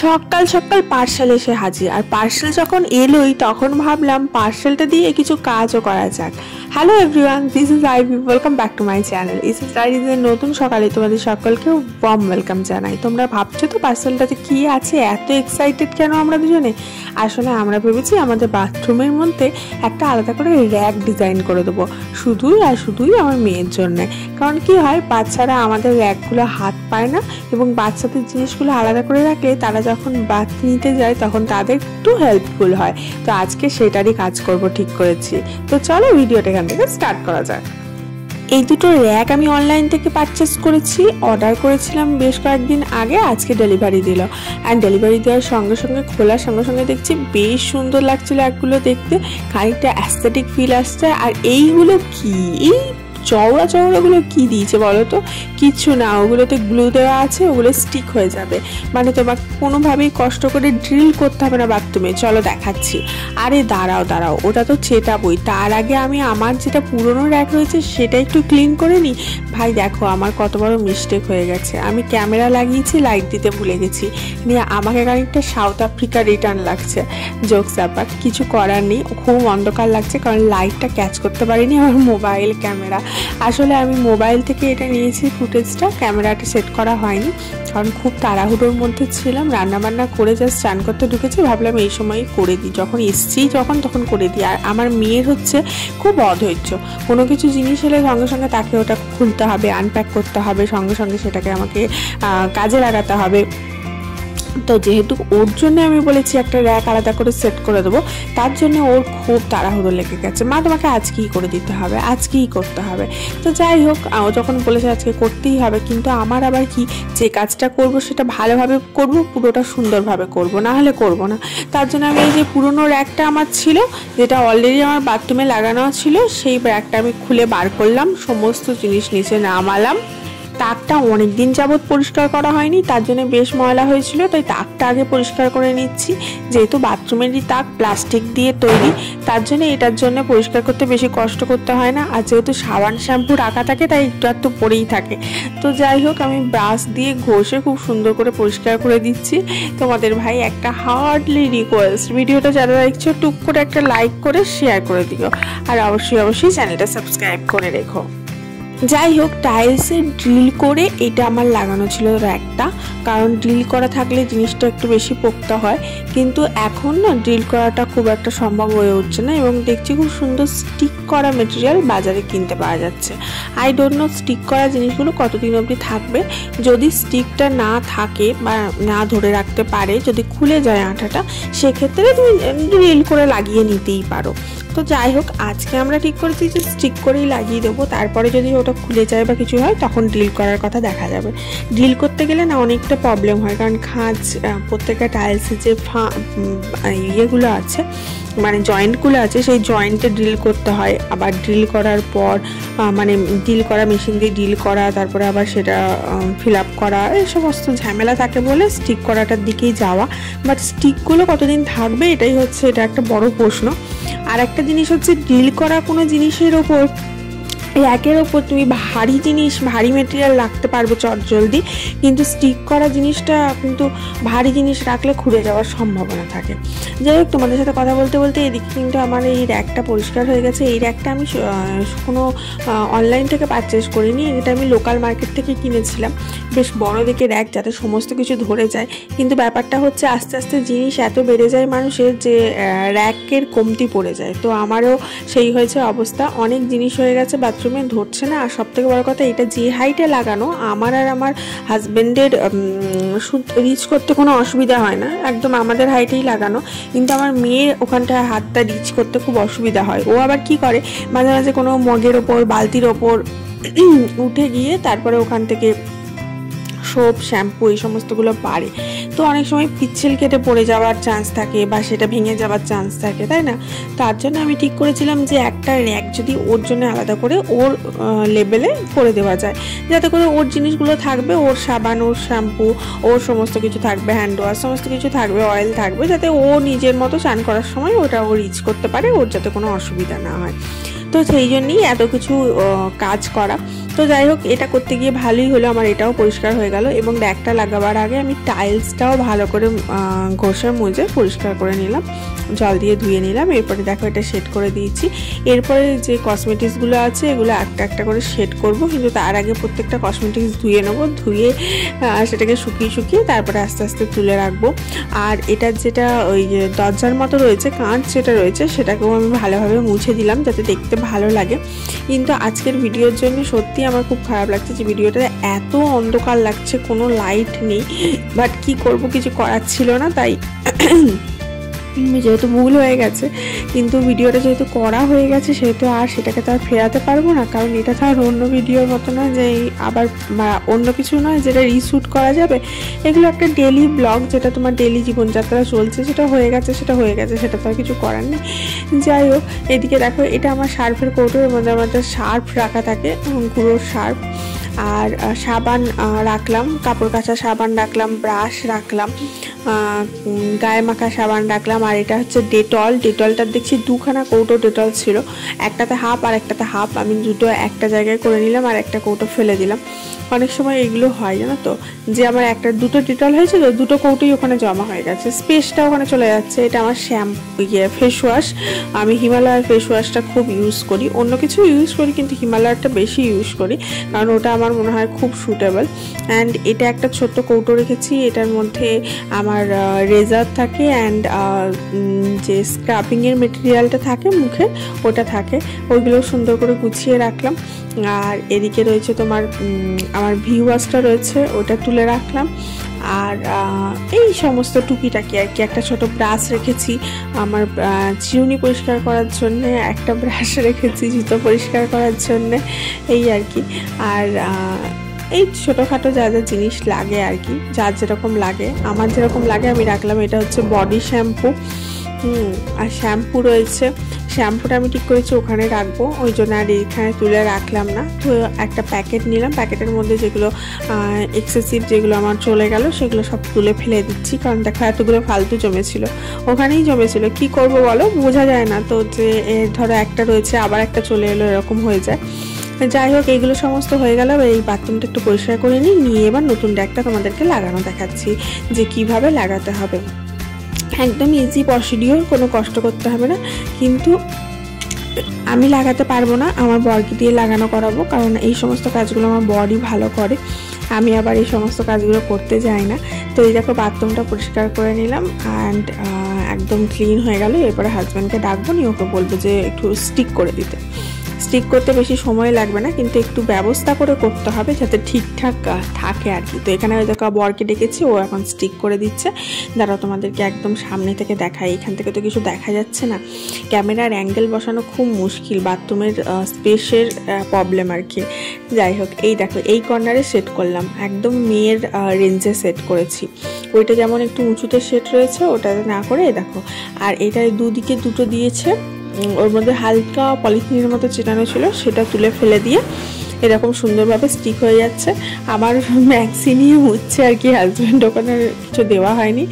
সকাল সকাল পার্সেল এসে হাজির। আর পার্সেল যখন এলোই তখন ভাবলাম পার্সেলটা দিয়ে কিছু কাজও করা যাক। Hello everyone, this is Ivy, welcome back to my channel. ইস ডায়েরিজের নতুন সকালে তোমাদের সকলকে ওয়ার্ম ওয়েলকাম জানাই। তোমরা ভাবছো তো পার্সেলটাতে কি আছে, এত এক্সাইটেড কেন আমরা দুজনে? আসলে আমরা ভেবেছি আমাদের বাথরুমের মধ্যে একটা আলাদা করে র্যাক ডিজাইন করে দেবো, শুধুই আর শুধুই আমার মেয়ের জন্যে। কারণ কি হয়, বাচ্চারা আমাদের র্যাকগুলো হাত পায় না, এবং বাচ্চাদের জিনিসগুলো আলাদা করে রাখলে তারা যখন বাথ নিতে যায় তখন তাদের একটু হেল্পফুল হয়। তো আজকে সেটারই কাজ করব ঠিক করেছি। তো চলো ভিডিওটা এখান থেকে স্টার্ট করা যাক। এই দুটো র্যাক আমি অনলাইন থেকে পারচেস করেছি, অর্ডার করেছিলাম বেশ কয়েকদিন আগে, আজকে ডেলিভারি দিল। অ্যান্ড ডেলিভারি দেওয়ার সঙ্গে সঙ্গে খোলার সঙ্গে সঙ্গে দেখছি বেশ সুন্দর লাগছে র্যাকগুলো দেখতে, খানিকটা অ্যাস্থেটিক ফিল আসছে। আর এইগুলো কি, এই চওড়া চওড়াগুলো কি দিয়েছে বলো তো? কিচ্ছু না, ওগুলোতে গ্লু দেওয়া আছে, ওগুলো স্টিক হয়ে যাবে। মানে তোমার কোনোভাবেই কষ্ট করে ড্রিল করতে হবে না বাথরুমে। চলো দেখাচ্ছি। আরে দাঁড়াও, ওটা তো চেটাবই, তার আগে আমি আমার যেটা পুরনো র্যাক রয়েছে সেটা একটু ক্লিন করে নিই। ভাই দেখো আমার কত বড় মিস্টেক হয়ে গেছে, আমি ক্যামেরা লাগিয়েছি, লাইট দিতে ভুলে গেছি, নিয়ে আমাকে খানিকটা সাউথ আফ্রিকা রিটার্ন লাগছে। জোকস ব্যাপার, কিছু করার নেই, খুব অন্ধকার লাগছে কারণ লাইটটা ক্যাচ করতে পারিনি আমার মোবাইল ক্যামেরা। আসলে আমি মোবাইল থেকে এটা নিয়েছি ফুটেজটা, ক্যামেরাটা সেট করা হয়নি কারণ খুব তাড়াহুড়োর মধ্যে ছিলাম। রান্নাবান্না করে জাস্ট চান করতে ঢুকেছি, ভাবলাম এই সময়ই করে দিই, যখন এসছি তখন করে দিই। আর আমার মেয়ের হচ্ছে খুব অধৈর্য, কোনো কিছু জিনিস এলে সঙ্গে সঙ্গে তাকে ওটা খুলতে হবে, আনপ্যাক করতে হবে, সঙ্গে সঙ্গে সেটাকে আমাকে কাজে লাগাতে হবে। তো যেহেতু ওর জন্য আমি বলেছি একটা র্যাক আলাদা করে সেট করে দেবো, তার জন্য ওর খুব তাড়াহুড়ো লেগে গেছে। মা তোমাকে আজকেই করে দিতে হবে, আজকেই করতে হবে। তো যাই হোক, ও যখন বলেছে আজকে করতেই হবে, কিন্তু আমার আবার কি, যে কাজটা করব সেটা ভালোভাবে করব, পুরোটা সুন্দরভাবে করব, না হলে করব না। তার জন্য আমি এই যে পুরনো র্যাকটা আমার ছিল, যেটা অলরেডি আমার বাথরুমে লাগানো ছিল, সেই র্যাকটা আমি খুলে বার করলাম, সমস্ত জিনিস নিচে নামালাম। তাকটা অনেক দিন যাবৎ পরিষ্কার করা হয়নি, তার জন্য বেশ ময়লা হয়েছিল, তাই তাকটা আগে পরিষ্কার করে নিচ্ছি। যেহেতু বাথরুমেরই তাক প্লাস্টিক দিয়ে তৈরি, তার জন্য এটার জন্য পরিষ্কার করতে বেশি কষ্ট করতে হয় না। আর যেহেতু সাবান শ্যাম্পু রাখা থাকে তাই একটু পরেই থাকে। তো যাই হোক, আমি ব্রাশ দিয়ে ঘষে খুব সুন্দর করে পরিষ্কার করে দিচ্ছি। তোমাদের ভাই একটা হার্ডলি রিকোয়েস্ট, ভিডিওটা যারা দেখছো টুক করে একটা লাইক করে শেয়ার করে দিও, আর অবশ্যই চ্যানেলটা সাবস্ক্রাইব করে রেখো। যাই হোক, টাইলসে ড্রিল করে এটা আমার লাগানো ছিল র্যাকটা, কারণ ড্রিল করা থাকলে জিনিসটা একটু বেশি পোক্তা হয়, কিন্তু এখন না ড্রিল করাটা খুব একটা সম্ভব হয়ে উঠছে না। এবং দেখছি খুব সুন্দর স্টিক করা মেটেরিয়াল বাজারে কিনতে পাওয়া যাচ্ছে। আই ডোন্ট নো স্টিক করা জিনিসগুলো কতদিন অবধি থাকবে। যদি স্টিকটা না থাকে বা না ধরে রাখতে পারে, যদি খুলে যায় আঠাটা, সেক্ষেত্রে তুমি ড্রিল করে লাগিয়ে নিতেই পারো। তো যাই হোক, আজকে আমরা ঠিক করেছি যে স্টিক করেই লাগিয়ে দেবো, তারপরে যদি ওটা খুলে যায় বা কিছু হয় তখন ড্রিল করার কথা দেখা যাবে। ড্রিল করতে গেলে না অনেকটা প্রবলেম হয়, কারণ খাঁজ, প্রত্যেকটা টাইলসের যে ইয়েগুলো আছে, মানে জয়েন্টগুলো আছে, সেই জয়েন্টে ড্রিল করতে হয়। আবার ড্রিল করার পর মানে ড্রিল করা মেশিন দিয়ে ড্রিল করা, তারপরে আবার সেটা ফিল আপ করা, এই সমস্ত ঝামেলা থাকে বলে স্টিক করাটার দিকেই যাওয়া। বাট স্টিকগুলো কতদিন থাকবে এটাই হচ্ছে এটা একটা বড় প্রশ্ন। আর একটা জিনিস হচ্ছে, ড্রিল করা কোনো জিনিসের ওপর, র্যাকের ওপর তুমি ভারী জিনিস, ভারী মেটেরিয়াল রাখতে পারবে চটজলদি, কিন্তু স্টিক করা জিনিসটা কিন্তু ভারী জিনিস রাখলে খুঁড়ে যাওয়ার সম্ভাবনা থাকে। যাই হোক, তোমাদের সাথে কথা বলতে বলতে এদিকে কিন্তু আমার এই র্যাকটা পরিষ্কার হয়ে গেছে। এই র্যাকটা আমি কোনো অনলাইন থেকে পারচেস করিনি, এটা আমি লোকাল মার্কেট থেকে কিনেছিলাম। বেশ বড় দেখে র্যাক, যাতে সমস্ত কিছু ধরে যায়। কিন্তু ব্যাপারটা হচ্ছে আস্তে আস্তে জিনিস এত বেড়ে যায় মানুষের যে র্যাকের কমতি পড়ে যায়। তো আমারও সেই হয়েছে অবস্থা, অনেক জিনিস হয়ে গেছে বাথরুমে, ধরছে না। আর সবথেকে বড় কথা, এটা যে হাইটে লাগানো, আমার আর আমার হাজবেন্ডের রিচ করতে কোনো অসুবিধা হয় না, একদম আমাদের হাইটেই লাগানো, কিন্তু আমার মেয়ের ওখানটায় হাতটা রিচ করতে খুব অসুবিধা হয়। ও আবার কি করে, মাঝে মাঝে কোনো মগের ওপর, বালতির ওপর উঠে গিয়ে তারপরে ওখান থেকে সোপ, শ্যাম্পু এই সমস্তগুলো পারে। তো অনেক সময় পিচ্ছিল কেটে পড়ে যাওয়ার চান্স থাকে বা সেটা ভেঙে যাওয়ার চান্স থাকে, তাই না? তার জন্য আমি ঠিক করেছিলাম যে একটা র্যাক যদি ওর জন্য আলাদা করে ওর লেভেলে করে দেওয়া যায়, যাতে করে ওর জিনিসগুলো থাকবে, ওর সাবান, ওর শ্যাম্পু, ওর সমস্ত কিছু থাকবে, হ্যান্ড ওয়াশ সমস্ত কিছু থাকবে, অয়েল থাকবে, যাতে ও নিজের মতো চান করার সময় ওটা ও রিচ করতে পারে, ওর যাতে কোনো অসুবিধা না হয়। তো সেই জন্যই এত কিছু কাজ করা। তো যাই হোক, এটা করতে গিয়ে ভালোই হলো, আমার এটাও পরিষ্কার হয়ে গেল। এবং র্যাকটা লাগাবার আগে আমি টাইলসটাও ভালো করে ঘষে মুজে পরিষ্কার করে নিলাম, জল দিয়ে ধুয়ে নিলাম। এরপরে দেখো এটা শেড করে দিয়েছি। এরপরে যে কসমেটিক্সগুলো আছে এগুলো একটা একটা করে শেড করব, কিন্তু তার আগে প্রত্যেকটা কসমেটিক্স ধুয়ে নেবো, ধুয়ে সেটাকে শুকিয়ে তারপরে আস্তে আস্তে তুলে রাখবো। আর এটার যেটা ওই দরজার মতো রয়েছে, কাঁচ যেটা রয়েছে, সেটাকেও আমি ভালোভাবে মুছে দিলাম যাতে দেখতে ভালো লাগে। কিন্তু আজকের ভিডিওর জন্য সত্যি আমার খুব খারাপ লাগছে যে ভিডিওটা এত অন্ধকার লাগছে, কোনো লাইট নেই। বাট কি করব, কিছু করার ছিল না, তাই যেহেতু ভুল হয়ে গেছে, কিন্তু ভিডিওটা যেহেতু করা হয়ে গেছে সেহেতু আর সেটাকে তো আর ফেরাতে পারবো না। কারণ এটা তো আর অন্য ভিডিওর মতো না যে আবার অন্য কিছু নয় যেটা রিশুট করা যাবে। এগুলো একটা ডেলি ব্লগ, যেটা তোমার ডেলি জীবনযাত্রা চলছে, সেটা হয়ে গেছে, সেটা তো আর কিছু করার নেই। যাই হোক, এদিকে দেখো এটা আমার সার্ফের কৌটোর মধ্যে আমাদের সার্ফ রাখা থাকে, গুঁড়োর সার্ফ। আর সাবান রাখলাম, কাপড় কাচা সাবান রাখলাম, ব্রাশ রাখলাম, গায়ে মাখা সাবান রাখলাম। আর এটা হচ্ছে ডেটলটার দেখছি দুখানা কৌটো ডেটল ছিল, একটাতে হাফ আর একটাতে হাফ। আমি দুটো একটা জায়গায় করে নিলাম আর একটা কৌটো ফেলে দিলাম। অনেক সময় এগুলো হয় জানো তো, যে আমার দুটো ডেটল হয়েছে তো দুটো কৌটোই ওখানে জমা হয়ে গেছে, স্পেসটা ওখানে চলে যাচ্ছে। এটা আমার ফেস ওয়াশ, আমি হিমালয়ের ফেস ওয়াশটা খুব ইউজ করি, অন্য কিছু ইউজ করি কিন্তু হিমালয়েরটা বেশি ইউজ করি, কারণ ওটা আমার মনে হয় খুব সুটেবল। অ্যান্ড এটা একটা ছোট্ট কৌটো রেখেছি, এটার মধ্যে আমার রেজার থাকে অ্যান্ড যে স্ক্রাবিংয়ের মেটেরিয়ালটা থাকে মুখে ওটা থাকে, ওইগুলো সুন্দর করে গুছিয়ে রাখলাম। আর এদিকে রয়েছে তোমার আমার ভি ওয়াশটা রয়েছে, ওটা তুলে রাখলাম। আর এই সমস্ত টুকিটাকি আর কি। একটা ছোট ব্রাশ রেখেছি আমার চিরুনি পরিষ্কার করার জন্যে, একটা ব্রাশ রেখেছি জুতো পরিষ্কার করার জন্যে, এই আর কি। আর এই ছোটোখাটো যা যা জিনিস লাগে আর কি, যার যেরকম লাগে, আমার যেরকম লাগে আমি রাখলাম। এটা হচ্ছে বডি শ্যাম্পু, আর শ্যাম্পু রয়েছে, শ্যাম্পুটা আমি ঠিক করেছি ওখানে রাখবো, ওই জন্য আর এখানে তুলে রাখলাম না। তো একটা প্যাকেট নিলাম, প্যাকেটের মধ্যে যেগুলো এক্সেসিভ যেগুলো আমার চলে গেল সেগুলো সব তুলে ফেলে দিচ্ছি, কারণ দেখো এতগুলো ফালতু জমেছিল, ওখানেই জমেছিল। কি করব বলো, বোঝা যায় না তো, যে ধরো একটা রয়েছে আবার একটা চলে এলো, এরকম হয়ে যায়। যাই হোক, এইগুলো সমস্ত হয়ে গেল। এই বাথরুমটা একটু পরিষ্কার করে নিয়ে এবার নতুন র্যাকটা তোমাদেরকে লাগানো দেখাচ্ছি যে কিভাবে লাগাতে হবে। একদম ইজি প্রসিডিওর, কোনো কষ্ট করতে হবে না। কিন্তু আমি লাগাতে পারবো না, আমার বরকে দিয়ে লাগানো করাবো, কারণ এই সমস্ত কাজগুলো আমার বরই ভালো করে, আমি আবার এই সমস্ত কাজগুলো করতে যাই না। তো এই দেখো বাথরুমটা পরিষ্কার করে নিলাম অ্যান্ড একদম ক্লিন হয়ে গেল। এরপরে হাজব্যান্ডকে ডাকবো, নিয়ে ওকে বলবো যে একটু স্টিক করে দিতে। স্টিক করতে বেশি সময় লাগবে না, কিন্তু একটু ব্যবস্থা করে করতে হবে যাতে ঠিকঠাক থাকে আর কি। তো এখানে দেখো বরকে ডেকেছি, ও এখন স্টিক করে দিচ্ছে। দাঁড়াও তোমাদেরকে একদম সামনে থেকে দেখাই, এখান থেকে তো কিছু দেখা যাচ্ছে না, ক্যামেরার অ্যাঙ্গেল বসানো খুব মুশকিল, বাথরুমের স্পেসের প্রবলেম আর কি। যাই হোক, এই দেখো এই কর্নারে সেট করলাম, একদম মেয়ের রেঞ্জে সেট করেছি। ওইটা যেমন একটু উঁচুতে সেট রয়েছে, ওটা না করে দেখো। আর এটা দুদিকে দুটো দিয়েছে, ওর মধ্যে হালকা পলিথিনের মতো চেটানো ছিল, সেটা তুলে ফেলে দিয়ে এরকম সুন্দরভাবে স্টিক হয়ে যাচ্ছে। আমার ম্যাক্সি নিয়ে মুছছে আর কি, হাজব্যান্ড ওখানে কিছু দেওয়া হয়নি,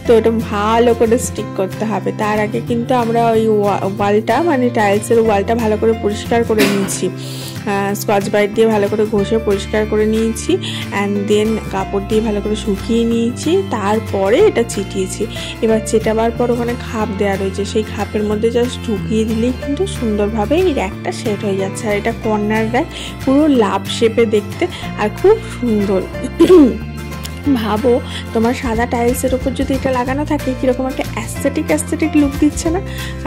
তো ওটা ভালো করে স্টিক করতে হবে। তার আগে কিন্তু আমরা ওই ওয়ালটা, মানে টাইলসের ওয়ালটা ভালো করে পরিষ্কার করে নিয়েছি, স্কচ ব্রাইট দিয়ে ভালো করে ঘষে পরিষ্কার করে নিয়েছি, অ্যান্ড দেন কাপড় দিয়ে ভালো করে শুকিয়ে নিয়েছি, তারপরে এটা চিটিয়েছি। এবার চেটাবার পর ওখানে খাপ দেওয়া রয়েছে, সেই খাপের মধ্যে জাস্ট ঢুকিয়ে দিলেই কিন্তু সুন্দরভাবে এই র্যাকটা সেট হয়ে যাচ্ছে। আর এটা কর্নার র্যাক, পুরো লাভ শেপে দেখতে আর খুব সুন্দর। ভাবো তোমার সাদা টাইলসের ওপর যদি এটা লাগানো থাকে কীরকম একটা অ্যাস্থেটিক লুক দিচ্ছে না?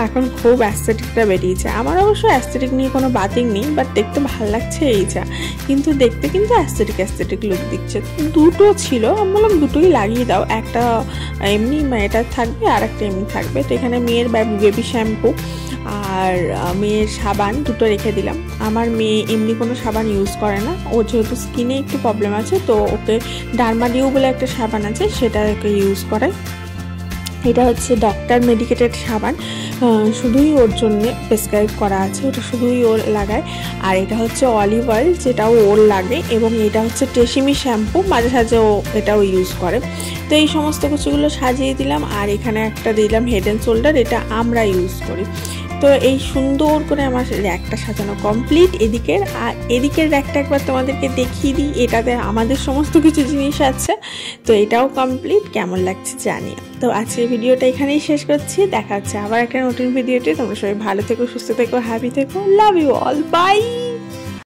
এখন খুব অ্যাস্থেটিকটা বেরিয়েছে। আমার অবশ্য অ্যাস্থেটিক নিয়ে কোনো বাতিং নেই, বাট দেখতে ভালো লাগছে এই যা, কিন্তু দেখতে কিন্তু অ্যাস্থেটিক লুক দিচ্ছে। দুটো ছিল, আমি বললাম দুটোই লাগিয়ে দাও, একটা এমনি এটা থাকবে আর একটা এমনি থাকবে। তো এখানে মেয়ের বেবি শ্যাম্পু আর মেয়ের সাবান দুটো রেখে দিলাম। আমার মেয়ে এমনি কোনো সাবান ইউজ করে না, ও যেহেতু স্কিনে একটু প্রবলেম আছে, তো ওকে ডার্মাডিউ বলে একটা সাবান আছে, সেটা ওকে ইউজ করে। এটা হচ্ছে ডক্টর মেডিকেটেড সাবান, শুধুই ওর জন্য প্রেসক্রাইব করা আছে, ওটা শুধুই ওর লাগায়। আর এটা হচ্ছে অলিভ অয়েল, যেটাও ওর লাগে। এবং এটা হচ্ছে টেসিমি শ্যাম্পু, মাঝে সাঝে ও এটাও ইউজ করে। তো এই সমস্ত কিছুগুলো সাজিয়ে দিলাম। আর এখানে একটা দিলাম হেড অ্যান্ড শোল্ডার, এটা আমরা ইউজ করি। তো এই সুন্দর করে আমার র্যাকটা সাজানো কমপ্লিট এদিকের। আর এদিকের র্যাকটা একবার তোমাদেরকে দেখিয়ে দিই, এটাতে আমাদের সমস্ত কিছু জিনিস আছে। তো এটাও কমপ্লিট, কেমন লাগছে জানিও। তো আজকের ভিডিওটা এখানেই শেষ করছি, দেখা হচ্ছে আবার একটা নতুন ভিডিওতে। তোমরা সবাই ভালো থেকো, সুস্থ থেকো, হ্যাপি থেকো, লাভ ইউ অল, বাই।